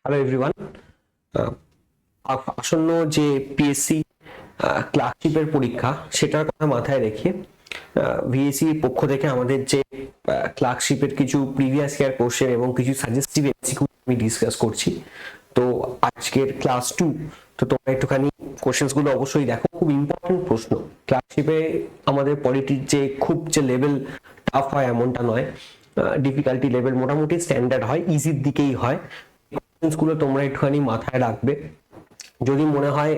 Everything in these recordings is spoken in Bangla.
Hello everyone. আসন্ন যে পিএসসি ক্লার্কশিপের পরীক্ষা সেটার কথা মাথায় রেখে ভিএসসি পক্ষ থেকে আমাদের যে ক্লার্কশিপের কিছু প্রিভিয়াস ইয়ার কোশ্চেন এবং কিছু সাজেস্টিভ এমসিকিউ আমি ডিসকাস করছি। তো আজকের ক্লাস 2, তো তোমরা একটুখানি কোশ্চেন্স গুলো অবশ্যই দেখো, খুব ইম্পর্টেন্ট প্রশ্ন। ক্লার্কশিপে আমাদের পলিটির যে খুব যে লেভেল টাফ হয় এমনটা নয়, ডিফিকাল্টি লেভেল মোটামুটি স্ট্যান্ডার্ড হয়, ইজির দিকেই হয়। গুলো তোমরা একটুখানি মাথায় রাখবে। যদি মনে হয়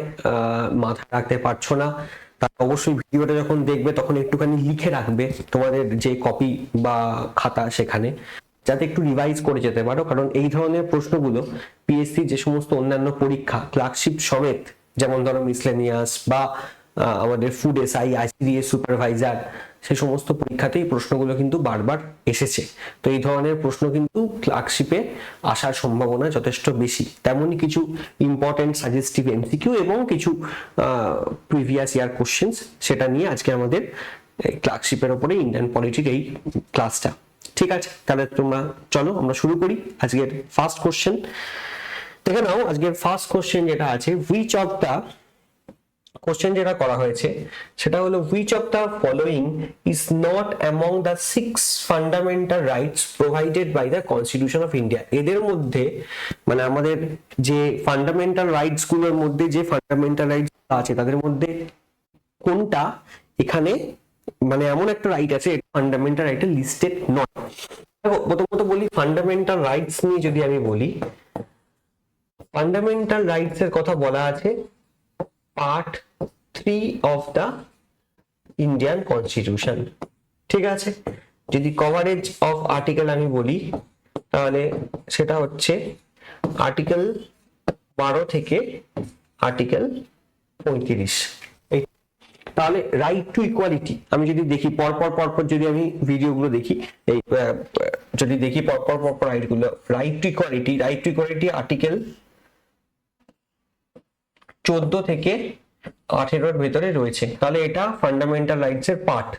মাথায় রাখতে পারছো না, তাহলে অবশ্যই ভিডিওটা যখন দেখবে তখন একটুখানি লিখে রাখবে তোমাদের যে কপি বা খাতা সেখানে, যাতে একটু রিভাইজ করে যেতে পারো। কারণ এই ধরনের প্রশ্নগুলো পিএসসি যে সমস্ত অন্যান্য পরীক্ষা ক্লার্কশিপ সমেত, যেমন ধরো মিসলেনিয়াস বা আমাদের ফুড এসআই, আইসিডিএস সুপারভাইজার, সে সমস্ত পরীক্ষাতেই প্রশ্নগুলো কিন্তু বারবার এসেছে। তো এই ধরনের প্রশ্ন কিন্তু ক্লার্কশিপে আসার সম্ভাবনা যথেষ্ট বেশি। তেমনই কিছু ইম্পর্টেন্ট সাজেস্টিভ এমসিকিউ এবং কিছু প্রিভিয়াস ইয়ার কোশ্চেন্স, সেটা নিয়ে আজকে আমাদের ক্লার্কশিপের উপরে ইন্ডিয়ান পলিটির এই ক্লাসটা। ঠিক আছে, তাহলে তোমরা চলো আমরা শুরু করি আজকের ফার্স্ট কোশ্চেন। দেখে নাও আজকের ফার্স্ট কোশ্চেন যেটা আছে, হুইচ অফ দ্য কোশ্চেন যেটা করা হয়েছে সেটা হলো which of the following is not among the 6 fundamental rights provided by the constitution of India. এদের মধ্যে মানে আমাদের যে ফান্ডামেন্টাল রাইটস গুলোর মধ্যে যে ফান্ডামেন্টাল রাইটস আছে তাদের মধ্যে কোনটা এখানে মানে এমন একটা রাইট আছে ফান্ডামেন্টাল রাইটে লিস্টেড নট। প্রথমত বলি ফান্ডামেন্টাল রাইটস নিয়ে যদি আমি বলি, ফান্ডামেন্টাল রাইটস এর কথা বলা আছে part 3 of the Indian constitution. ঠিক আছে, যদি কভারেজ অফ আর্টিকেল আমি বলি তাহলে সেটা হচ্ছে আর্টিকেল 12 থেকে আর্টিকেল 35। তাহলে রাইট টু ইকুয়ালিটি আমি যদি দেখি পরপর যদি আমি ভিডিওগুলো দেখি, এই যদি দেখি পরপর রাইটগুলো, রাইট টু ইকুয়ালিটি আর্টিকেল 14 থেকে 18 ভেতরে রয়েছে, তাহলে এটা ফান্ডামেন্টাল রাইটস এর পার্ট।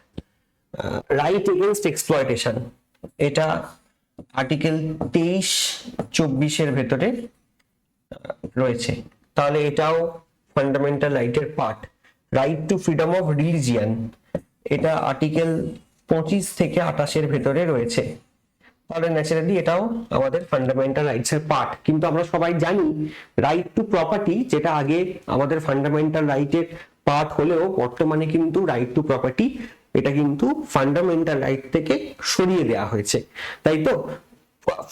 রাইট এগেইনস্ট এক্সপ্লয়টেশন এটা আর্টিকেল 23-24 এর ভেতরে রয়েছে, তাহলে এটাও ফান্ডামেন্টাল রাইটের part. Right to freedom of religion এটা আর্টিকেল 25 থেকে 28 এর ভেতরে রয়েছে, তাহলে ন্যাচারালি এটাও আমাদের ফান্ডামেন্টাল রাইটস এর পার্ট। কিন্তু আমরা সবাই জানি রাইট টু প্রপার্টি, যেটা আগে আমাদের ফান্ডামেন্টাল রাইটের পার্ট হলেও বর্তমানে কিন্তু রাইট টু প্রপার্টি এটা কিন্তু ফান্ডামেন্টাল রাইট থেকে সরিয়ে দেওয়া হয়েছে, তাই তো।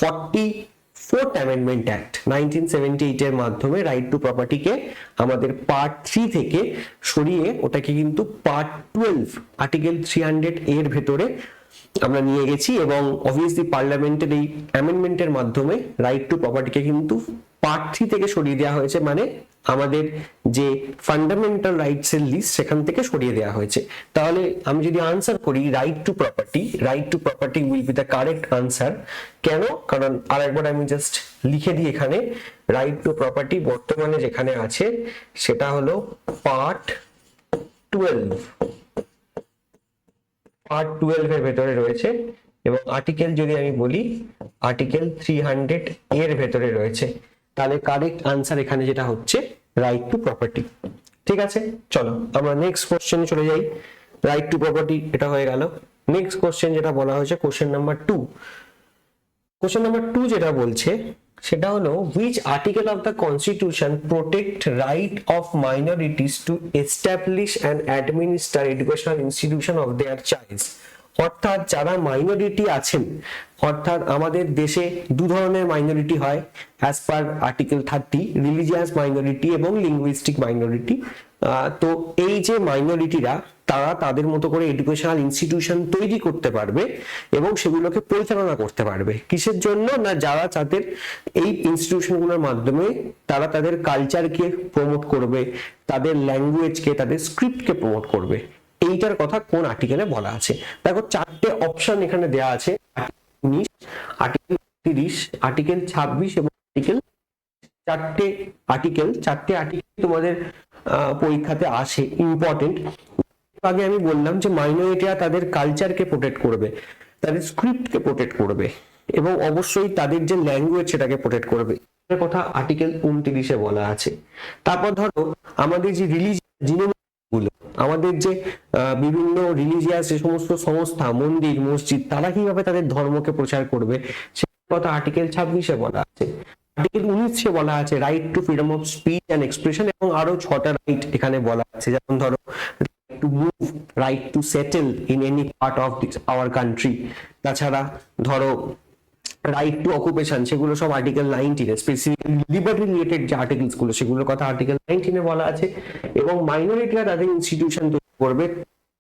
44th অ্যামেন্ডমেন্ট অ্যাক্ট 1978 এর মাধ্যমে রাইট টু প্রপার্টিকে আমাদের পার্ট 3 থেকে সরিয়ে ওটাকে কিন্তু পার্ট 12 আর্টিকেল 300 এর ভেতরে আমরা নিয়ে গেছি, এবং অবভিয়াসলি পার্লামেন্টের এই অ্যামেন্ডমেন্টের মাধ্যমে রাইট টু প্রপার্টিকে কিন্তু পার্ট 3 থেকে সরিয়ে দেওয়া হয়েছে, মানে আমাদের যে ফান্ডামেন্টাল রাইটস এর লিস্ট সেখান থেকে সরিয়ে দেওয়া হয়েছে। তাহলে আমি যদি আনসার করি right two property will be the correct answer. কেন? কারণ আরেকবার আমি জাস্ট লিখে দিই এখানে, রাইট টু প্রপার্টি বর্তমানে যেখানে আছে সেটা হলো পার্ট 12 এর ভেতরে রয়েছে, এবং আর্টিকেল যদি আমি বলি আর্টিকেল 300 এর ভেতরে রয়েছে। তাহলে কারেক্ট আনসার এখানে যেটা হচ্ছে রাইট টু প্রপার্টি। ঠিক আছে, চলো আমরা নেক্সট কোশ্চেনে চলে যাই। রাইট টু প্রপার্টি এটা হয়ে গেল। নেক্সট কোশ্চেন যেটা বলা হয়েছে কোশ্চেন নাম্বার 2। কোশ্চেন নাম্বার 2 যেটা বলছে সেটা হলো which article of the constitution protect right of minorities to establish and administer educational institution of their choice। অর্থাৎ যারা মাইনরিটি আছেন, অর্থাৎ আমাদের দেশে দু ধরনের মাইনরিটি হয় as per article 30, religious minority এবং লিঙ্গুইস্টিক মাইনরিটি। তো এই যে মাইনরিটিরা তারা তাদের মতো করে এডুকেশনাল ইনস্টিটিউশন তৈরি করতে পারবে এবং সেগুলোকে পরিচালনা করতে পারবে। কিসের জন্য? না যারা তাদের এই ইনস্টিটিউশনগুলোর মাধ্যমে তারা তাদের কালচারকে প্রমোট করবে, তাদের ল্যাঙ্গুয়েজকে, তাদের স্ক্রিপ্টকে প্রমোট করবে। এইটার কথা কোন আর্টিকেলে বলা আছে? দেখো 4টে অপশন এখানে দেওয়া আছে, আর্টিকেল 30, আর্টিকেল 26 এবং আর্টিকেল 4টে আর্টিকেল তোমাদের পরীক্ষাতে আসে, ইম্পর্টেন্ট। আগে আমি বললাম যে মাইনরিটিরা তাদের কালচারকে প্রোটেক্ট করবে, তাদের স্ক্রিপ্টকে প্রোটেক্ট করবে এবং অবশ্যই তাদের যে ল্যাঙ্গুয়েজ সেটাকে প্রোটেক্ট করবে। কথা আর্টিকেল 29 বলা আছে। তারপর ধরো আমাদের যে রিলিজিয়াস গুলো, আমাদের যে বিভিন্ন রিলিজিয়াস যে সমস্ত সংস্থা, মন্দির, মসজিদ, তারা কিভাবে তাদের ধর্মকে প্রচার করবে সে কথা আর্টিকেল 26 বলা আছে। আর্টিকেল 19 বলা আছে right to freedom of speech and expression, এবং আরো 6টা রাইট এখানে বলা আছে, যেমন ধরো to move, right to settle in any part of our country, তাছাড়া ধরো রাইট টু অকুপেশন, সেগুলো সব আর্টিকেল 19 স্পেসিফিক্যালি লিবার্টি রিলেটেড যে আর্টিকেলস গুলো সেগুলোর কথা আর্টিকেল 19 বলা আছে। এবং মাইনরিটিরা তাদের ইনস্টিটিউশন তৈরি করবে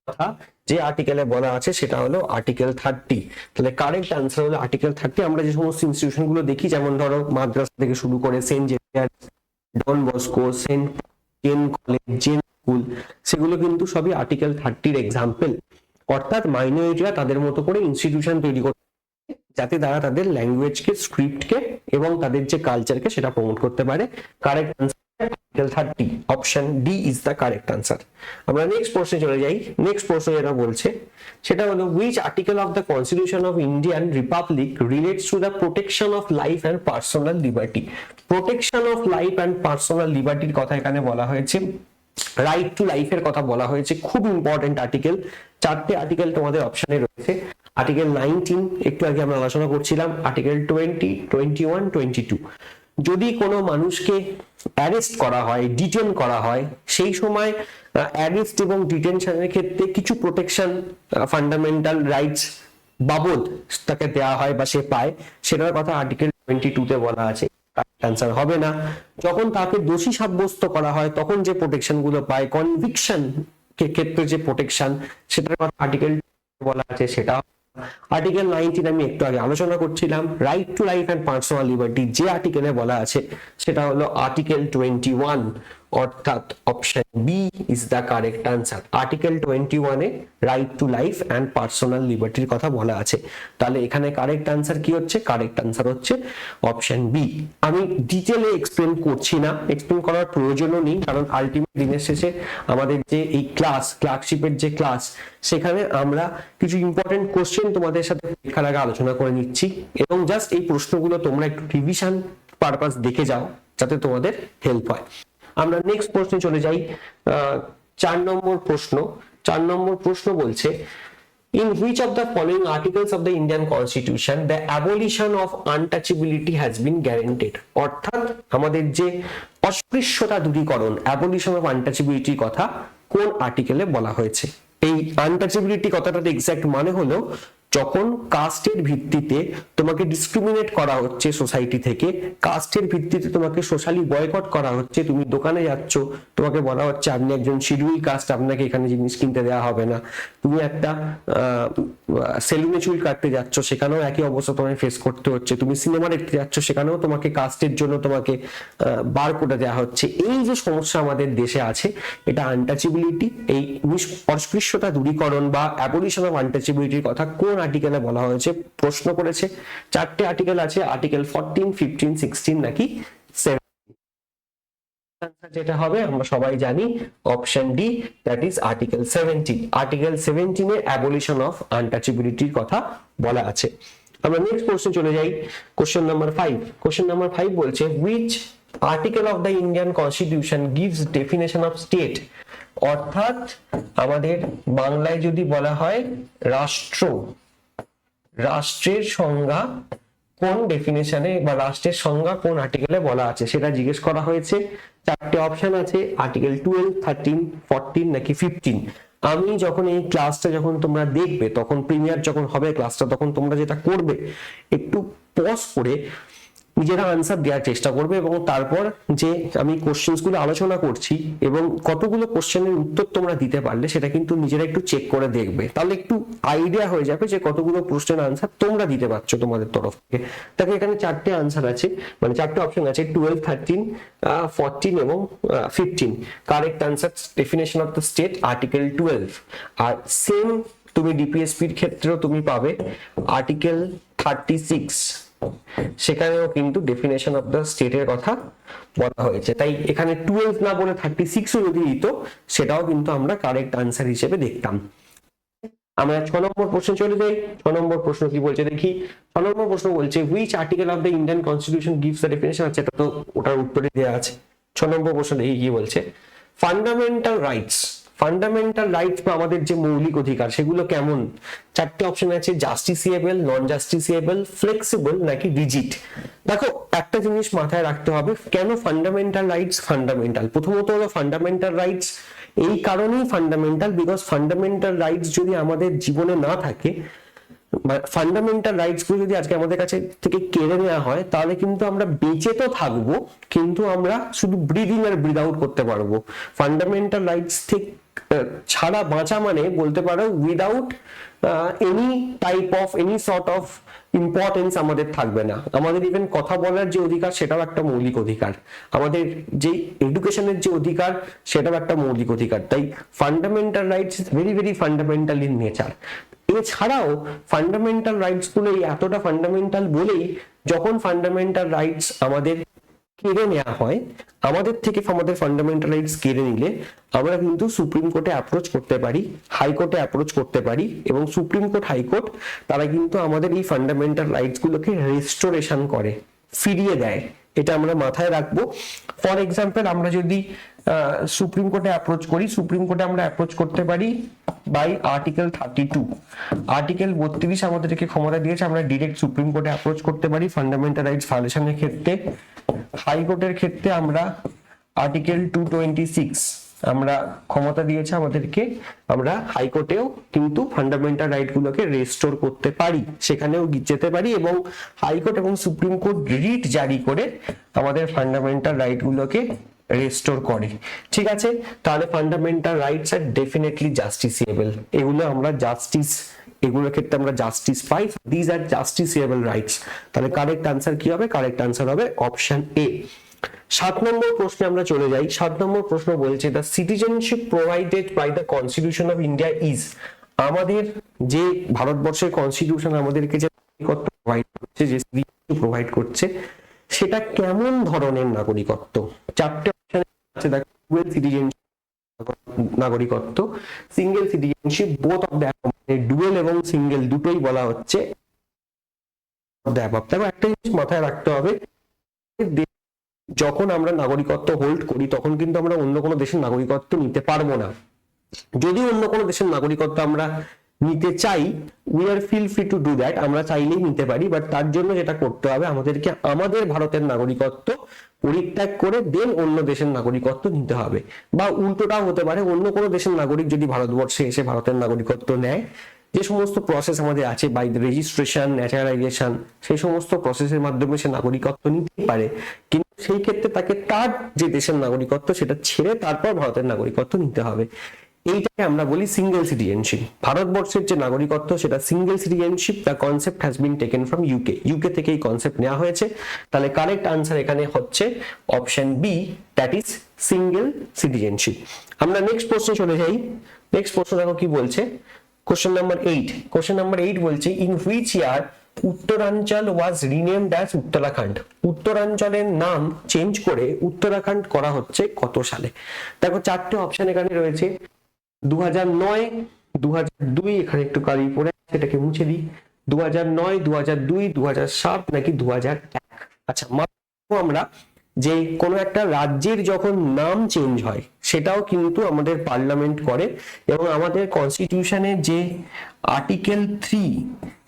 কথা যে আর্টিকেলে বলা আছে সেটা হলো আর্টিকেল 30। তাহলে কারেক্ট আনসার হলো আর্টিকেল 30। আমরা যে সমস্ত ইনস্টিটিউশন গুলো দেখি, যেমন ধরো মাদ্রাসা থেকে শুরু করে Saint Xavier's, Don Bosco, Saint Jane college, Jane school, সেগুলো কিন্তু সবই আর্টিকেল 30 এক্সাম্পল। অর্থাৎ মাইনরিটিরা তাদের মতো করে ইনস্টিটিউশন তৈরি করতে যাতে তারা তাদের ল্যাঙ্গুয়েজকে, স্ক্রিপ্টকে এবং তাদের যে কালচারকে সেটা প্রমোট করতে পারে। Correct answer article 30, option D is the correct answer. আমরা নেক্সট প্রশ্নে চলে যাই। নেক্সট প্রশ্ন যেটা বলছে সেটা হলো which article of the Constitution of Indian Republic relates to the protection of life and personal liberty? Protection of life and personal liberty এর কথা এখানে বলা হয়েছে, রাইট টু লাইফের কথা বলা হয়েছে, খুব ইম্পর্টেন্ট আর্টিকেল। 4টে আর্টিকেল তোমাদের অপশনে রয়েছে। আর্টিকেল 19 একটু আগে আমরা আলোচনা করছিলাম, আর্টিকেল 20, 21, 22। যদি কোনো মানুষকে অ্যারেস্ট করা হয়, ডিটেন করা হয়, সেই সময় অ্যারেস্ট এবং ডিটেনশনের ক্ষেত্রে কিছু প্রোটেকশন, ফান্ডামেন্টাল রাইটস বাবদ তাকে দেওয়া হয় বা সে পায়, সেটার কথা আর্টিকেল 22 বলা আছে। আনসার হবে না। যখন তাকে দোষী সাব্যস্ত করা হয় তখন যে প্রোটেকশন গুলো পায়, কনভিকশন ক্ষেত্রে যে প্রোটেকশন, সেটার কথা আর্টিকেল বলা আছে, সেটা আর্টিকেল 19 আমি একটু আগে আলোচনা করছিলাম। Right to life and personal liberty যে আর্টিকেলে বলা আছে সেটা হলো আর্টিকেল 21, অর্থাৎ option B is the correct answer. Article 21 right to life and personal লিবার্টির কথা বলা আছে। তাহলে এখানে কারেক্ট আনসার কি হচ্ছে? কারেক্ট আনসার হচ্ছে অপশন বি। আমি ডিটেলে এক্সপ্লেন করছি না, এক্সপ্লেন করার প্রয়োজনও নেই, কারণ আলটিমেট দিনের শেষে আমাদের যে এই ক্লার্কশিপের যে ক্লাস, সেখানে আমরা কিছু ইম্পর্টেন্ট কোশ্চেন তোমাদের সাথে পরীক্ষার আগে আলোচনা করে নিচ্ছি, এবং জাস্ট এই প্রশ্নগুলো তোমরা একটু রিভিশন পারপাস দেখে যাও যাতে তোমাদের হেল্প হয়। আমরা নেক্সট প্রশ্নে চলে যাই। 4 নম্বর প্রশ্ন। 4 নম্বর প্রশ্ন বলছে in which of the following articles of the Indian Constitution the abolition of untouchability has been guaranteed? অর্থাৎ আমাদের যে অস্পৃশ্যতা দূরীকরণ, abolition of untouchability কথা কোন আর্টিকেলে বলা হয়েছে? এই আনটাচেবিলিটি কথাটার এক্সাক্ট মানে হলো যখন কাস্টের ভিত্তিতে তোমাকে ডিসক্রিমিনেট করা হচ্ছে সোসাইটি থেকে, কাস্টের ভিত্তিতে তোমাকে সোশ্যালি বয়কট করা হচ্ছে। তুমি দোকানে যাচ্ছ, তোমাকে বলা হচ্ছে আপনি একজন শিডিউল কাস্ট, আপনাকে এখানে জিনিস কিনতে দেওয়া হবে না। তুমি একটা সেলুনে চুল কাটতে যাচ্ছ, সেখানেও একই অবস্থা তোমাকে ফেস করতে হচ্ছে। তুমি সিনেমা দেখতে যাচ্ছ, সেখানেও তোমাকে কাস্টের জন্য তোমাকে বার করে দেওয়া হচ্ছে। এই যে সমস্যা আমাদের দেশে আছে, এটা আনটাচেবিলিটি, এই অস্পৃশ্যতা দূরীকরণ বা অ্যাবলিশন অফ আনটাচেবিলিটির কথা কোন আর্টিকেলে বলা হয়েছে? প্রশ্ন করেছে। 4টে আর্টিকেল আছে, আর্টিকেল 14, 15, 16 নাকি 17? যেটা হবে আমরা সবাই জানি option D, that is article 17। Article 17 এ অ্যাবলিশন অফ আনটাচেবিলিটির কথা বলা আছে। আমরা নেক্সট কোশ্চেন চলে যাই, কোশ্চেন নাম্বার 5। কোশ্চেন নাম্বার 5 বলছে which article of the Indian Constitution gives definition of state? অর্থাৎ আমাদের বাংলায় যদি বলা হয় রাষ্ট্র, রাষ্ট্রের সংজ্ঞা কোন ডেফিনেশনে বা রাষ্ট্রের সংজ্ঞা কোন আর্টিকেলে বলা আছে সেটা জিজ্ঞেস করা হয়েছে। 4টে অপশন আছে, আর্টিকেল 12, 13, 14 নাকি 15। আমি যখন এই ক্লাসটা যখন তোমরা দেখবে, তখন প্রিমিয়ার যখন হবে ক্লাসটা, তখন তোমরা যেটা করবে একটু পজ করে নিজেরা আনসার দেওয়ার চেষ্টা করবে, এবং তারপর যে আমি কোশ্চেন্স গুলো আলোচনা করছি এবং কতগুলো কোশ্চেনের উত্তর তোমরা দিতে পারলে সেটা কিন্তু নিজেরা একটু চেক করে দেখবে, তাহলে একটু আইডিয়া হয়ে যাবে যে কতগুলো প্রশ্নের আনসার তোমরা দিতে পারছো তোমাদের তরফ থেকে। তাকে এখানে 4টে আনসার আছে, মানে 4টে অপশন আছে, 12, 13, 14 এবং 15। Correct answer definition of the state article 12। আর সেম তুমি ডিপিএসপির ক্ষেত্রেও তুমি পাবে আর্টিকেল 36, সেখানেও কিন্তু ডেফিনেশন অফ দ্য স্টেটের কথা বলা হয়েছে। তাই এখানে 12 না বলে 36ও যদি দিত সেটাও কিন্তু আমরা কারেক্ট আনসার হিসেবে দেখতাম। আমরা 6 নম্বর প্রশ্নে চলে যাই। 6 নম্বর প্রশ্ন কি বলছে দেখি। 6 নম্বর প্রশ্ন বলছে which article of the Indian constitution gives the definition. আচ্ছা, এটা তো ওটার উত্তরে দেওয়া আছে। 6 নম্বর প্রশ্ন দেখি কি বলছে। ফান্ডামেন্টাল রাইটস, ফান্ডামেন্টাল রাইটস বা আমাদের যে মৌলিক অধিকার সেগুলো কেমন? 4টে অপশন আছে, জাস্টিসিয়েবল, নন জাস্টিসিয়েবল, ফ্লেক্সিবল নাকি রিজিড। দেখো একটা জিনিস মাথায় রাখতে হবে, কেন ফান্ডামেন্টাল রাইটস ফান্ডামেন্টাল। প্রথমত হলো ফান্ডামেন্টাল রাইটস এই কারণেই ফান্ডামেন্টাল বিকজ ফান্ডামেন্টাল রাইটস যদি আমাদের জীবনে না থাকে, ফান্ডামেন্টাল রাইটস গুলো যদি আজকে আমাদের কাছে থেকে কেড়ে নেওয়া হয়, তাহলে কিন্তু আমরা বেঁচে তো থাকবো কিন্তু আমরা শুধু ব্রিদিং আর ব্রিদ আউট করতে পারবো। ফান্ডামেন্টাল রাইটস থেকে ছাড়া বাঁচা মানে বলতে পারো without any type of any sort of importance আমাদের থাকবে না। আমাদের ইভেন কথা বলার যে অধিকার সেটাও একটা মৌলিক অধিকার, আমাদের যে এডুকেশনের যে অধিকার সেটাও একটা মৌলিক অধিকার। তাই fundamental rights very very fundamental in nature. এছাড়াও ফান্ডামেন্টাল রাইটস গুলো এতটা ফান্ডামেন্টাল বলেই যখন ফান্ডামেন্টাল রাইটস আমাদের কেড়ে নেওয়া হয়, আমাদের থেকে আমাদের ফান্ডামেন্টাল রাইটস কেড়ে নিলে আমরা কিন্তু সুপ্রিম কোর্টে অ্যাপ্রোচ করতে পারি, হাইকোর্টে অ্যাপ্রোচ করতে পারি এবং সুপ্রিম কোর্ট হাইকোর্ট তারা কিন্তু আমাদের এই ফান্ডামেন্টাল রাইটস গুলোকে রেস্টোরেশন করে, ফিরিয়ে দেয়। এটা আমরা মাথায় রাখবো। ফর এক্সাম্পল আমরা যদি সুপ্রিম কোর্টে অ্যাপ্রোচ করি, সুপ্রিম কোর্টে আমরা অ্যাপ্রোচ করতে পারি বাই আর্টিকেল 32। আর্টিকেল 32 আমাদেরকে ক্ষমতা দিয়েছে আমরা ডিরেক্ট সুপ্রিম কোর্টে অ্যাপ্রোচ করতে পারি ফান্ডামেন্টাল রাইটস ভায়োলেশনের ক্ষেত্রে। হাইকোর্টের ক্ষেত্রে আমরা আর্টিকেল 226 আমরা ক্ষমতা দিয়েছে আমাদেরকে, আমরা হাইকোর্টেও কিন্তু ফান্ডামেন্টাল রাইট গুলোকে রেস্টোর করতে পারি, সেখানেও যেতে পারি এবং হাইকোর্ট এবং সুপ্রিম কোর্ট রিট জারি করে আমাদের ফান্ডামেন্টাল রাইট গুলোকে রেস্টোর করে। ঠিক আছে, তাহলে fundamental rights are definitely justiciable, এগুলো আমরা জাস্টিস, এগুলোর ক্ষেত্রে আমরা জাস্টিস পাই, দিস আর জাস্টিসিয়েবল রাইটস। তাহলে কারেক্ট আনসার কি হবে? কারেক্ট আনসার হবে অপশন এ। 7 নম্বর প্রশ্নে আমরা চলে যাই। 7 নম্বর প্রশ্ন বলছে the citizenship provided by the constitution of India is. আমাদের যে ভারতবর্ষের কনস্টিটিউশন আমাদেরকে যে নাগরিকত্ব প্রোভাইড করছে, যে সিটিজেনশিপ প্রোভাইড করছে, সেটা কেমন ধরনের নাগরিকত্ব? 4টে অপশন আছে, দেখো ডুয়েল সিটিজেনশিপ নাগরিকত্ব, single citizenship, both of the dual এবং সিঙ্গেল দুটোই বলা হচ্ছে। দেখো একটা জিনিস মাথায় রাখতে হবে, যখন আমরা নাগরিকত্ব হোল্ড করি তখন কিন্তু আমরা অন্য কোনো দেশের নাগরিকত্ব নিতে পারবো না। যদি অন্য কোনো দেশের নাগরিকত্ব আমরা নিতে চাই, we are feel free to do that, আমরা চাইলেই নিতে পারি, বাট তার জন্য যেটা করতে হবে আমাদেরকে আমাদের ভারতের নাগরিকত্ব পরিত্যাগ করে দেন অন্য দেশের নাগরিকত্ব নিতে হবে। বা উল্টোটাও হতে পারে, অন্য কোনো দেশের নাগরিক যদি ভারতবর্ষে এসে ভারতের নাগরিকত্ব নেয়, যে সমস্ত প্রসেস আমাদের আছে বাই রেজিস্ট্রেশন, ন্যাচারালাইজেশন, সেই সমস্ত প্রসেসের মাধ্যমে সে নাগরিকত্ব নিতে পারে, কিন্তু সেই ক্ষেত্রে তাকে তার যে দেশের নাগরিকত্ব সেটা ছেড়ে তারপর ভারতের নাগরিকত্ব নিতে হবে। এইটাকে আমরা বলি সিঙ্গেল সিটিজেনশিপ। ভারতবর্ষের যে নাগরিকত্ব সেটা single citizenship, the concept has been taken from UK. UK থেকে এই কনসেপ্ট নেওয়া হয়েছে। তাহলে কারেক্ট আনসার এখানে হচ্ছে option B, that is single citizenship. আমরা নেক্সট প্রশ্নে চলে যাই। নেক্সট প্রশ্ন দেখো কি বলছে, কোশ্চেন নাম্বার 8। কোশ্চেন নাম্বার 8 বলছে in which year Uttaranchal was renamed as Uttarakhand. উত্তরাঞ্চলের নাম চেঞ্জ করে উত্তরাখণ্ড করা হচ্ছে কত সালে? দেখো 4টে অপশন এখানে রয়েছে, 2009, 2002, এখানে একটু কালি পড়ে সেটাকে মুছে দিই, 2009, 2002, 2007 নাকি 2001। আচ্ছা, আমরা যে কোনো একটা রাজ্যের যখন নাম চেঞ্জ হয় সেটাও কিন্তু আমাদের পার্লামেন্ট করে এবং আমাদের কনস্টিটিউশনের যে আর্টিকেল 3,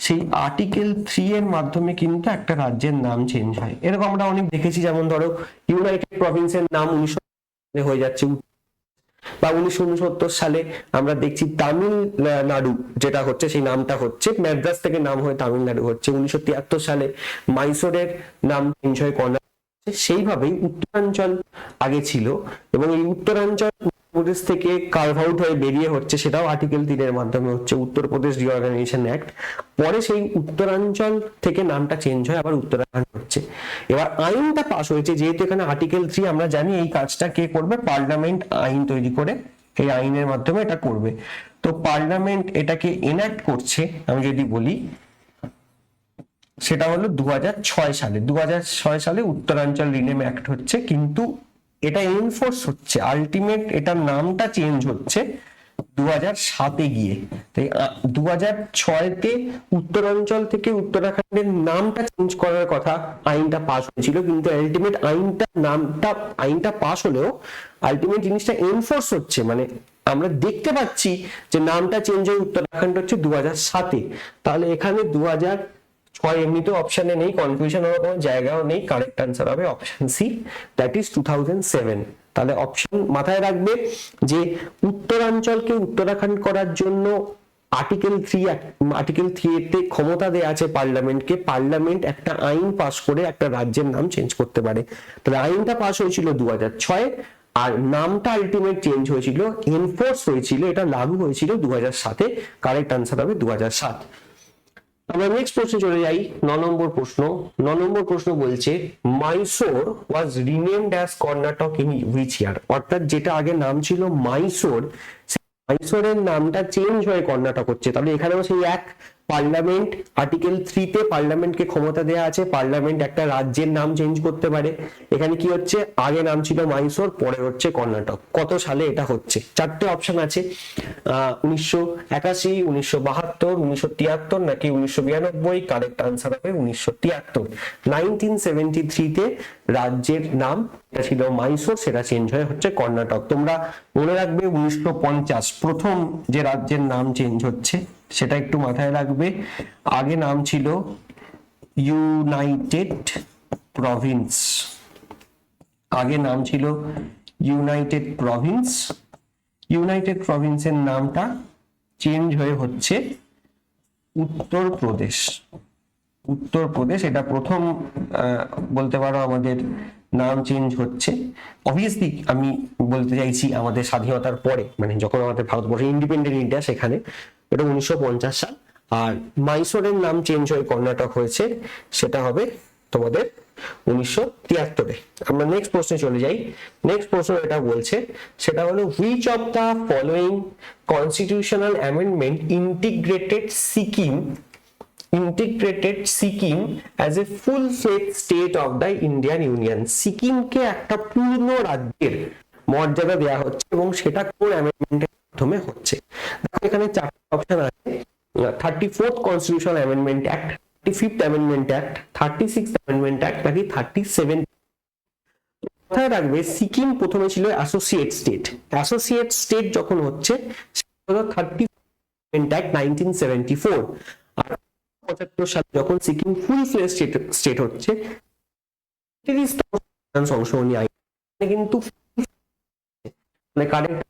সেই আর্টিকেল 3 এর মাধ্যমে কিন্তু একটা রাজ্যের নাম চেঞ্জ হয়। এরকম আমরা অনেক দেখেছি, যেমন ধরো ইউনাইটেড প্রভিন্সের নাম 1900 হয়ে যাচ্ছে, বা 1969 সালে আমরা দেখছি তামিলনাড়ু যেটা হচ্ছে সেই নামটা হচ্ছে ম্যাদ্রাস থেকে নাম হয়ে তামিলনাড়ু হচ্ছে। 1973 সালে মাইসোরের নাম চেঞ্জ হয়ে কর্ণাটক। সেইভাবেই উত্তরাঞ্চল আগে ছিল এবং এই উত্তরাঞ্চল উত্তরপ্রদেশ থেকে কার্ভ আউট হয়ে বেরিয়ে হচ্ছে, সেটাও আর্টিকেল 3 এর মাধ্যমে হচ্ছে, উত্তরপ্রদেশ রিঅর্গানাইজেশন অ্যাক্ট। পরে সেই উত্তরাঞ্চল থেকে নামটা চেঞ্জ হয় আবার উত্তরাখণ্ড হচ্ছে। এবার আইনটা পাস হয়েছে, যেহেতু এখানে আর্টিকেল 3 আমরা জানি এই কাজটা কে করবে, পার্লামেন্ট আইন তৈরি করে এই আইনের মাধ্যমে এটা করবে। তো পার্লামেন্ট এটাকে এনাক্ট করছে, আমি যদি বলি সেটা হলো 2006 সালে। 2006 সালে উত্তরাঞ্চল রিনেম অ্যাক্ট হচ্ছে, কিন্তু এটা এনফোর্স হচ্ছে, আলটিমেট এটার নামটা চেঞ্জ হচ্ছে 2007-এ গিয়ে। তাই 2006-তে উত্তরাঞ্চল থেকে উত্তরাখণ্ডের নামটা চেঞ্জ করার কথা আইনটা পাস হয়েছিল, কিন্তু আলটিমেট আইনটা পাস হলেও আলটিমেট জিনিসটা এনফোর্স হচ্ছে, মানে আমরা দেখতে পাচ্ছি যে নামটা চেঞ্জ হয়ে উত্তরাখণ্ড হচ্ছে 2007-এ। তাহলে এখানে 2006 এমনিতেও অপশনে নেই, কনফিউশন হওয়ার কোনো জায়গাও নেই, কারেক্ট আনসার হবে অপশন সি, দ্যাট ইজ 2007। তাহলে অপশন মাথায় রাখবে যে উত্তরাঞ্চলকে উত্তরাখণ্ড করার জন্য আর্টিকেল 3 তে ক্ষমতা দেয়া আছে পার্লামেন্টকে, পার্লামেন্ট একটা আইন পাস করে একটা রাজ্যের নাম চেঞ্জ করতে পারে। তাহলে আইনটা পাস হয়েছিল 2006, আর নামটা আলটিমেট চেঞ্জ হয়েছিল, এনফোর্স হয়েছিল, এটা লাগু হয়েছিল 2007-এ। কারেক্ট আনসার হবে 2007। আমরা নেক্সট প্রশ্নে চলে যাই, 9 নম্বর প্রশ্ন। 9 নম্বর প্রশ্ন বলছে Mysore was renamed as Karnataka in which year? অর্থাৎ যেটা আগে নাম ছিল মাইসোর, মাইসোরের নামটা চেঞ্জ হয়ে কর্ণাটক হচ্ছে। তাহলে এখানেও সেই এক, পার্লামেন্ট আর্টিকেল 3-তে পার্লামেন্টকে ক্ষমতা দেওয়া আছে, পার্লামেন্ট একটা রাজ্যের নাম চেঞ্জ করতে পারে। এখানে কি হচ্ছে, আগে নাম ছিল মাইসোর, পরে হচ্ছে কর্ণাটক। কত সালে এটা হচ্ছে? 4টে অপশন আছে, 1981, 1972, 1973 নাকি 1992। কারেক্ট আনসার হবে 1973। 1973-তে রাজ্যের নাম ছিল মাইসোর, সেটা চেঞ্জ হয়ে হচ্ছে কর্ণাটক। তোমরা মনে রাখবে 1950 প্রথম যে রাজ্যের নাম চেঞ্জ হচ্ছে সেটা একটু মাথায় রাখবে। আগে নাম ছিল ইউনাইটেড প্রভিন্স, আগে নাম ছিল ইউনাইটেড প্রভিন্স। ইউনাইটেড প্রভিন্সের নামটা চেঞ্জ হয়ে হচ্ছে উত্তরপ্রদেশ। উত্তরপ্রদেশ এটা প্রথম বলতে পারো আমাদের নাম চেঞ্জ হচ্ছে। অবভিয়াসলি আমি বলতে চাইছি আমাদের স্বাধীনতার পরে, মানে যখন আমাদের ভারতবর্ষ ইন্ডিপেন্ডেন্ট ইন্ডিয়া, সেখানে এটা 1950 সাল। আর মাইসোরের নাম চেঞ্জ হয়ে কর্ণাটক হয়েছে, সেটা হবে তোমাদের 1973-এ। আমরা নেক্সট প্রশ্নে চলে যাই। নেক্সট প্রশ্ন এটা বলছে, সেটা হলো which of the following constitutional amendment integrated Sikkim as a full fledged state of the Indian union? সিকিমকে একটা পূর্ণ রাজ্যের মর্যাদা দেওয়া হচ্ছে, এবং সেটা কোন অ্যামেন্ডমেন্টের মাধ্যমে হচ্ছে? দেখো এখানে 4টে অপশন আছে, 34th constitutional amendment act, 35th amendment act, 36th amendment act নাকি 37। মাথায় রাখবে সিকিম প্রথমে ছিল অ্যাসোসিয়েট স্টেট। অ্যাসোসিয়েট স্টেট যখন হচ্ছে সেটা হলো 30 অ্যামেন্ডমেন্ট অ্যাক্ট 1974। আর 75 সালে যখন সিকিম ফুল ফ্লেজ স্টেট হচ্ছে, 30তম সংশোধনী আইন কিন্তু কারেক্ট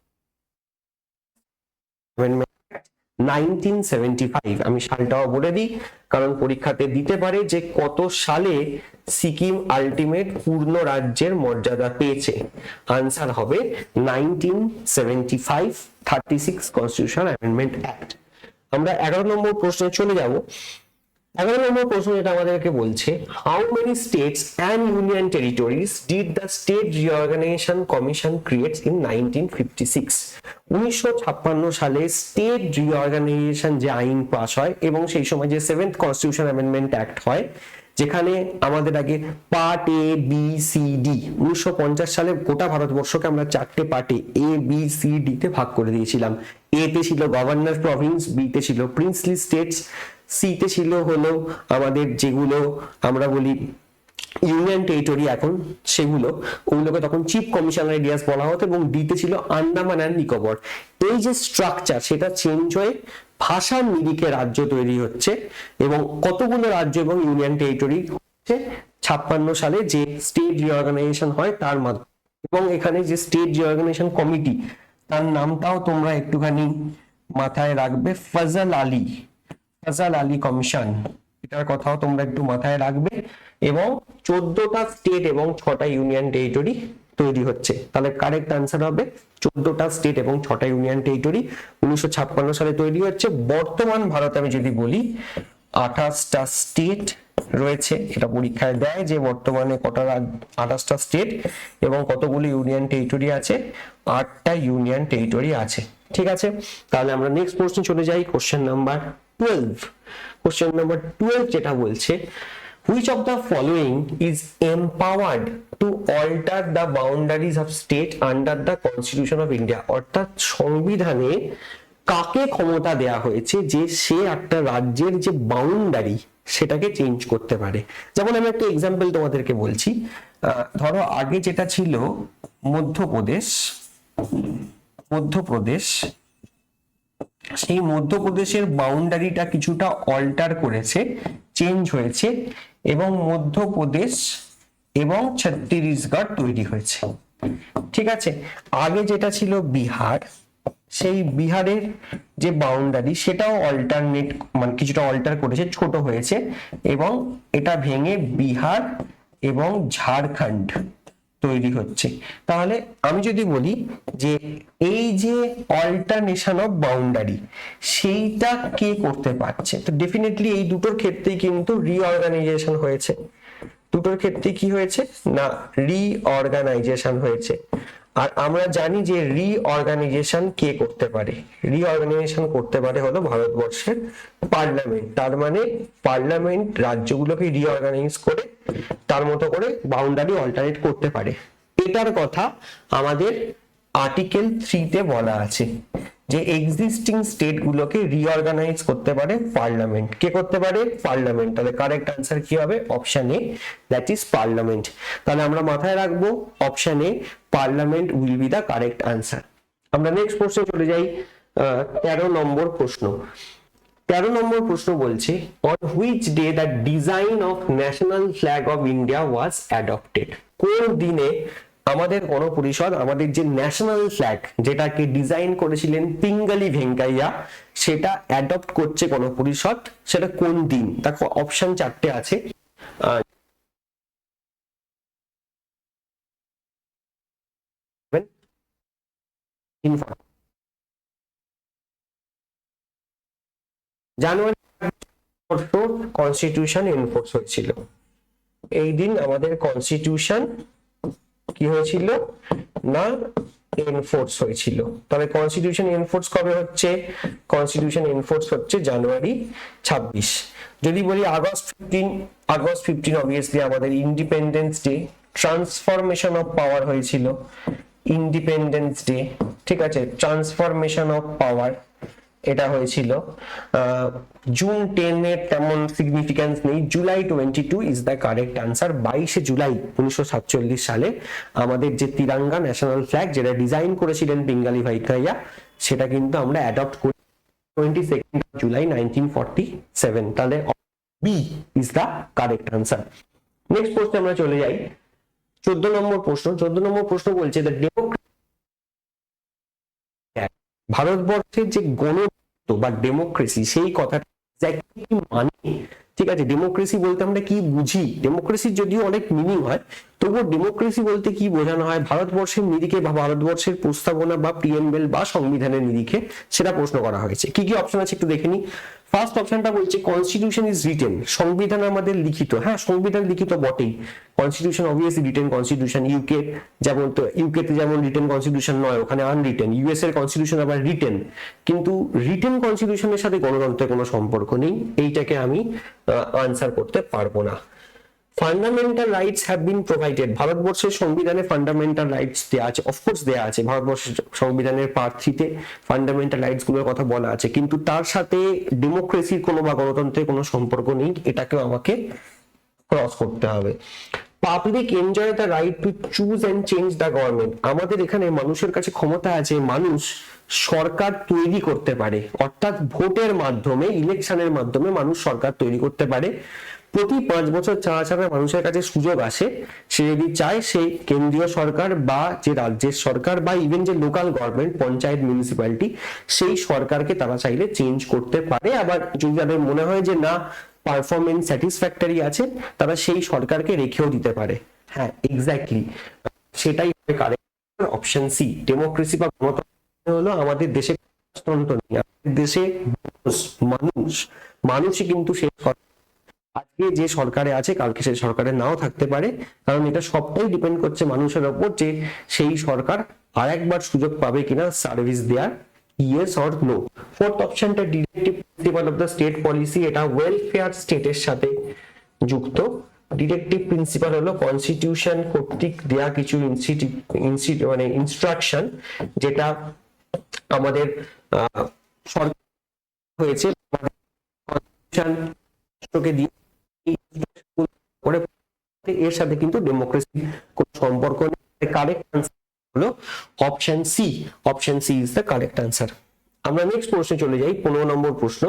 1975। আমি সালটাও বলে দিই, কারণ পরীক্ষাতে দিতে পারে যে কত সালে সিকিম আলটিমেট পূর্ণ রাজ্যের মর্যাদা পেয়েছে। আনসার হবে 1975, 36 কনস্টিটিউশন অ্যামেন্ডমেন্ট অ্যাক্ট। আমরা 11 নম্বর প্রশ্নে চলে যাব। 11 নম্বর প্রশ্ন এটা আমাদেরকে বলছে, how many states and union territories did the state reorganisation commission creates in 1956? 1956 সালে স্টেট রিঅর্গানাইজেশন যে আইন পাস হয়, এবং সেই সময় যে 7th কনস্টিটিউশন অ্যামেন্ডমেন্ট অ্যাক্ট হয়, যেখানে আমাদের আগে part A B C D, 1950 সালে গোটা ভারতবর্ষকে আমরা 4টে পার্টে এ বি সি ডি তে ভাগ করে দিয়েছিলাম। এ তে ছিল গভর্নর প্রভিন্স, বি তে ছিল প্রিন্সলি স্টেটস, সি তে ছিল হলো আমাদের যেগুলো আমরা বলি ইউনিয়ন টেরিটরি এখন, ওগুলোকে তখন চিফ কমিশনার এরিয়াস বলা হতো, এবং ডি তে ছিল আন্দামান অ্যান্ড নিকোবর। এই যে স্ট্রাকচার সেটা চেঞ্জ হয়ে ভাষার নিরিখে রাজ্য তৈরি হচ্ছে, এবং কতগুলো রাজ্য এবং ইউনিয়ন টেরিটরি হচ্ছে 56 সালে যে স্টেট রিঅর্গানাইজেশন হয় তার মাধ্যমে। এবং এখানে যে স্টেট রিঅর্গানাইজেশন কমিটি, তার নামটাও তোমরা একটুখানি মাথায় রাখবে, ফজল আলী কমিশন, এটার কথাও তোমরা একটু মাথায় রাখবে। এবং 14টা স্টেট এবং 6টা ইউনিয়ন টেরিটরি তৈরি হচ্ছে। তাহলে কারেক্ট আনসার হবে 14টা স্টেট এবং 6টা ইউনিয়ন টেরিটরি 1956 সালে তৈরি হচ্ছে। বর্তমান ভারতে আমি যদি বলি 28টা স্টেট রয়েছে, এটা পরীক্ষায় দেয় যে বর্তমানে কটা 28টা স্টেট এবং কতগুলো ইউনিয়ন টেরিটরি আছে, 8টা ইউনিয়ন টেরিটরি আছে। ঠিক আছে, তাহলে আমরা নেক্সট প্রশ্নে চলে যাই, কোশ্চেন নাম্বার 12। কোশ্চেন নাম্বার 12 যেটা বলছে, Which of the following is empowered to alter the boundaries of state under the Constitution of India? অর্থাৎ সংবিধানে কাকে ক্ষমতা দেয়া হয়েছে যে সে একটা রাজ্যের যে বাউন্ডারি সেটাকে চেঞ্জ করতে পারে। যেমন আমি একটা এক্সাম্পল তোমাদেরকে বলছি, ধরো আগে যেটা ছিল মধ্যপ্রদেশ, সেই মধ্যপ্রদেশের বাউন্ডারিটা কিছুটা অল্টার করেছে, চেঞ্জ হয়েছে এবং মধ্যপ্রদেশ এবং ছত্তিশগড় তৈরি হয়েছে। ঠিক আছে, আগে যেটা ছিল বিহার, সেই বিহারের যে বাউন্ডারি সেটাও অল্টারনেট মানে কিছুটা অল্টার করেছে, ছোট হয়েছে এবং এটা ভেঙে বিহার এবং ঝাড়খণ্ড তৈরি হচ্ছে। তাহলে আমি যদি বলি যে এই যে অল্টারনেশন অফ বাউন্ডারি সেইটা কে করতে পারছে, তো ডেফিনেটলি এই দুটোর ক্ষেত্রেই কিন্তু রিঅর্গানাইজেশন হয়েছে। দুটোর ক্ষেত্রে কি হয়েছে না রিঅর্গানাইজেশন হয়েছে। আর আমরা জানি যে রিঅর্গানাইজেশন কে করতে পারে, রিঅর্গানাইজেশন করতে পারে হলো ভারতবর্ষের পার্লামেন্ট। তার মানে পার্লামেন্ট রাজ্যগুলোকে রিঅর্গানাইজ করে তার মতো করে বাউন্ডারি অল্টারেট করতে পারে। এটার কথা আমাদের আর্টিকেল 3 তে বলা আছে যে এক্সিস্টিং স্টেট গুলোকে রিঅর্গানাইজ করতে পারে পার্লামেন্ট। কে করতে পারে? পার্লামেন্ট। তাহলে কারেক্ট আনসার কি হবে? Option A, that is parliament. তাহলে আমরা মাথায় রাখবো option A, parliament will be the correct answer. আমরা নেক্সট প্রশ্নে চলে যাই। 13 নম্বর প্রশ্ন। 13 নম্বর প্রশ্ন বলছে on which day the design of national flag of India was adopted? কোন দিনে আমাদের গণপরিষদ আমাদের যে ন্যাশনাল ফ্ল্যাগ যেটাকে ডিজাইন করেছিলেন পিঙ্গালি ভেঙ্কাইয়া সেটা অ্যাডপ্ট করছে গণপরিষদ, সেটা কোন দিন? দেখো অপশন 4টে আছে। জানুয়ারি কনস্টিটিউশন এনফোর্স হয়েছিল, এই দিন আমাদের কনস্টিটিউশন কি হয়েছিল না এনফোর্স হয়েছিল। তাহলে কনস্টিটিউশন এনফোর্স কবে হচ্ছে? কনস্টিটিউশন এনফোর্স হচ্ছে জানুয়ারি 26। যদি বলি আগস্ট 15 অবভিয়াসলি আমাদের independence day, transformation of power হয়েছিল ইন্ডিপেন্ডেন্স ডে। ঠিক আছে, ট্রান্সফরমেশন অফ পাওয়ার এটা হয়েছিল। জুন 10 এর তেমন সিগনিফিকেন্স নেই, July 22 is the correct answer. 22শে জুলাই 1947 সালে আমাদের যে তিরঙ্গা ন্যাশনাল ফ্ল্যাগ যেটা ডিজাইন করেছিলেন পিঙ্গালি ভেঙ্কাইয়া সেটা কিন্তু আমরা অ্যাডপ্ট করি 22 জুলাই 1947। তাহলে B is the correct answer. Next প্রশ্নে আমরা চলে যাই 14 নম্বর প্রশ্ন। 14 নম্বর প্রশ্ন বলছে দ্য ভারতবর্ষের যে গণতন্ত্র বা ডেমোক্রেসি সেই কথাটা মানে, ঠিক আছে, ডেমোক্রেসি বলতে আমরা কি বুঝি? ডেমোক্রেসির যদিও অনেক মিনিং হয়, তবুও ডেমোক্রেসি বলতে কি বোঝানো হয় ভারতবর্ষের নিরিখে বা ভারতবর্ষের প্রস্তাবনা বা প্রিএমবেল বা সংবিধানের নিরিখে সেটা প্রশ্ন করা হয়েছে। কি কি অপশন আছে একটু দেখে নি। ফার্স্ট অপশনটা বলছে কনস্টিটিউশন ইজ রিটেন, সংবিধান আমাদের লিখিত। হ্যাঁ, সংবিধান লিখিত বটেই, constitution obviously written constitution. UK যেমন, তো ইউকেতে যেমন রিটেন কনস্টিটিউশন নয়, ওখানে আনরিটেন। ইউএস এর কনস্টিটিউশন আবার রিটেন, কিন্তু রিটেন কনস্টিটিউশনের সাথে গণতন্ত্রের কোনো সম্পর্ক নেই। এইটাকে আমি আনসার করতে পারবো না। Fundamental rights have been provided, ভারতবর্ষের সংবিধানে ফান্ডামেন্টাল রাইটস দেওয়া আছে, অফকোর্স দেওয়া আছে, ভারতবর্ষের সংবিধানের পার্ট 3 তে ফান্ডামেন্টাল রাইটস গুলোর কথা বলা আছে, কিন্তু তার সাথে ডেমোক্রেসির কোনো বা গণতন্ত্রের কোনো সম্পর্ক নেই, এটাকেও আমাকে ক্রস করতে হবে। Public enjoy the right to choose and change the government, আমাদের এখানে মানুষের কাছে ক্ষমতা আছে, মানুষ সরকার তৈরি করতে পারে, অর্থাৎ ভোটের মাধ্যমে, ইলেকশনের মাধ্যমে মানুষ সরকার তৈরি করতে পারে। প্রতি 5 বছর ছাড়া ছাড়া মানুষের কাছে সুযোগ আসে, সে যদি চায় সেই কেন্দ্রীয় সরকার বা যে রাজ্যের সরকার বা ইভেন যে লোকাল গভর্নমেন্ট, পঞ্চায়েত, মিউনিসিপ্যালিটি, সেই সরকারকে তারা চাইলে চেঞ্জ করতে পারে। আবার যদি তাদের মনে হয় যে না পারফরমেন্স স্যাটিসফ্যাক্টরি আছে, তারা সেই সরকারকে রেখেও দিতে পারে। হ্যাঁ, এক্স্যাক্টলি সেটাই কারেক্ট অপশন সি। ডেমোক্রেসি বা গণতন্ত্র হলো আমাদের দেশে গণতন্ত্র নেই, আমাদের দেশে মানুষই কিন্তু শেষ করে। আজকে যে সরকারে আছে কালকে সেই সরকারে নাও থাকতে পারে, কারণ এটা সবটাই ডিপেন্ড করছে মানুষের উপর যে সেই সরকার আরেকবার সুযোগ পাবে কিনা সার্ভিস দেওয়ার, ইয়েস অর নো। ফোর্থ অপশনটা directive principal of the state policy, এটা ওয়েলফেয়ার স্টেটের সাথে যুক্ত। ডিরেক্টিভ প্রিন্সিপাল হলো কনস্টিটিউশন কর্তৃক দেয়া কিছু মানে ইনস্ট্রাকশন, যেটা আমাদের সরকার হয়েছে এর সাথে কিন্তু ডেমোক্রেসি কোন সম্পর্ক নেই। কারেক্ট আনসার হলো option C. Option C is the correct answer. আমরা নেক্সট প্রশ্নে চলে যাই, 15 নম্বর প্রশ্ন।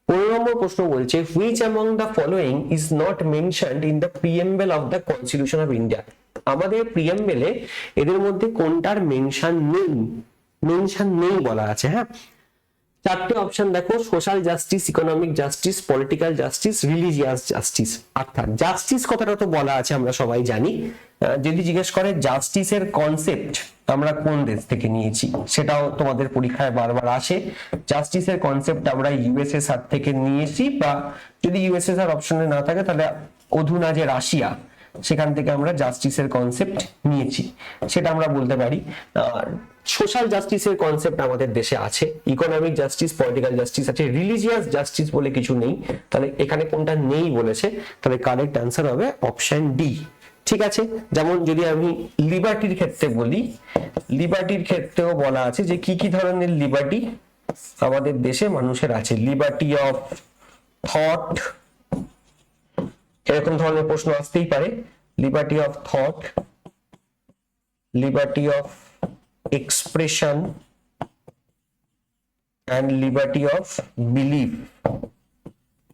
15 নম্বর প্রশ্ন বলছে which among the following is not mentioned in the preamble of the Constitution of India? আমাদের প্রিয়াম্বেলে এদের মধ্যে কোনটার মেনশন নেই বলা আছে। হ্যাঁ, চারটে অপশন দেখো, social justice, economic justice, political justice, religious justice. অর্থাৎ জাস্টিস কথাটা তো বলা আছে আমরা সবাই জানি। যদি জিজ্ঞেস করে জাস্টিসের কনসেপ্ট আমরা কোন দেশ থেকে নিয়েছি, সেটাও তোমাদের পরীক্ষায় বারবার আসে। জাস্টিসের কনসেপ্ট আমরা ইউএসএসআর থেকে নিয়েছি, বা যদি ইউএসএসআর অপশনে না থাকে তাহলে অধুনা যে রাশিয়া, সেখান থেকে আমরা জাস্টিসের কনসেপ্ট নিয়েছি, সেটা আমরা বলতে পারি। আর সোশ্যাল জাস্টিসের কনসেপ্ট আমাদের দেশে আছে, ইকোনমিক জাস্টিস, পলিটিক্যাল জাস্টিস আছে, রিলিজিয়াস জাস্টিস বলে কিছু নেই। তাহলে এখানে কোনটা নেই বলেছে, তাহলে কারেক্ট অ্যান্সার হবে অপশন ডি। ঠিক আছে, যেমন যদি আমি লিবার্টির ক্ষেত্রে বলি, লিবার্টির ক্ষেত্রেও বলা আছে যে কি কি ধরনের লিবার্টি আমাদের দেশে মানুষের আছে। লিবার্টি অফ থট, এরকম ধরনের প্রশ্ন আসতেই পারে। Liberty of thought, liberty of expression and liberty of belief.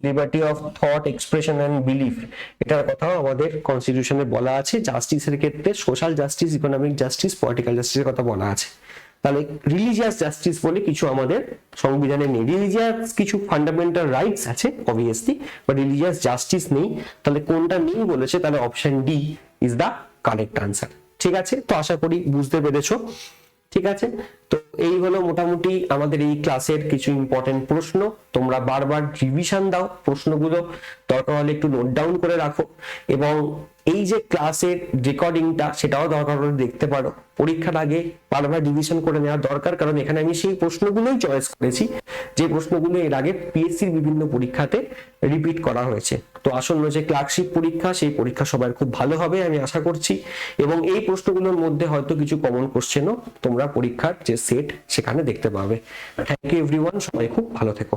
Liberty of thought, expression and belief, এটার কথাও আমাদের কনস্টিটিউশনে বলা আছে। জাস্টিসের ক্ষেত্রে social justice, economic justice, political জাস্টিসের কথা বলা আছে। তাহলে রিলিজিয়াস জাস্টিস বলে কিছু আমাদের সংবিধানে নেই। রিলিজিয়াস কিছু ফান্ডামেন্টাল রাইটস আছে অবভিয়াসলি, বাট রিলিজিয়াস জাস্টিস নেই। তাহলে কোনটা নেই বলেছে, তাহলে option D is the correct answer. ঠিক আছে, তো আশা করি বুঝতে পেরেছো। ঠিক আছে, তো এই হলো মোটামুটি আমাদের এই ক্লাসের কিছু ইম্পর্টেন্ট প্রশ্ন। তোমরা বারবার রিভিশন দাও, প্রশ্নগুলো দরকার হলে একটু নোট ডাউন করে রাখো, এবং এই যে ক্লাসের রেকর্ডিংটা সেটাও দরকার হলে দেখতে পারো। পরীক্ষার আগে বারবার রিভিশন করে নেওয়া দরকার, কারণ এখানে আমি সেই প্রশ্নগুলোই চয়েস করেছি যে প্রশ্নগুলো এর আগে পিএসসির বিভিন্ন পরীক্ষাতে রিপিট করা হয়েছে। তো আসন্ন যে ক্লার্কশিপ পরীক্ষা, সেই পরীক্ষা সবার খুব ভালো হবে আমি আশা করছি, এবং এই প্রশ্নগুলোর মধ্যে হয়তো কিছু কমন কোশ্চেনও তোমরা পরীক্ষার যে সেট সেখানে দেখতে পাবে। থ্যাংক ইউ এভরিওয়ান, সবাই খুব ভালো থেকো।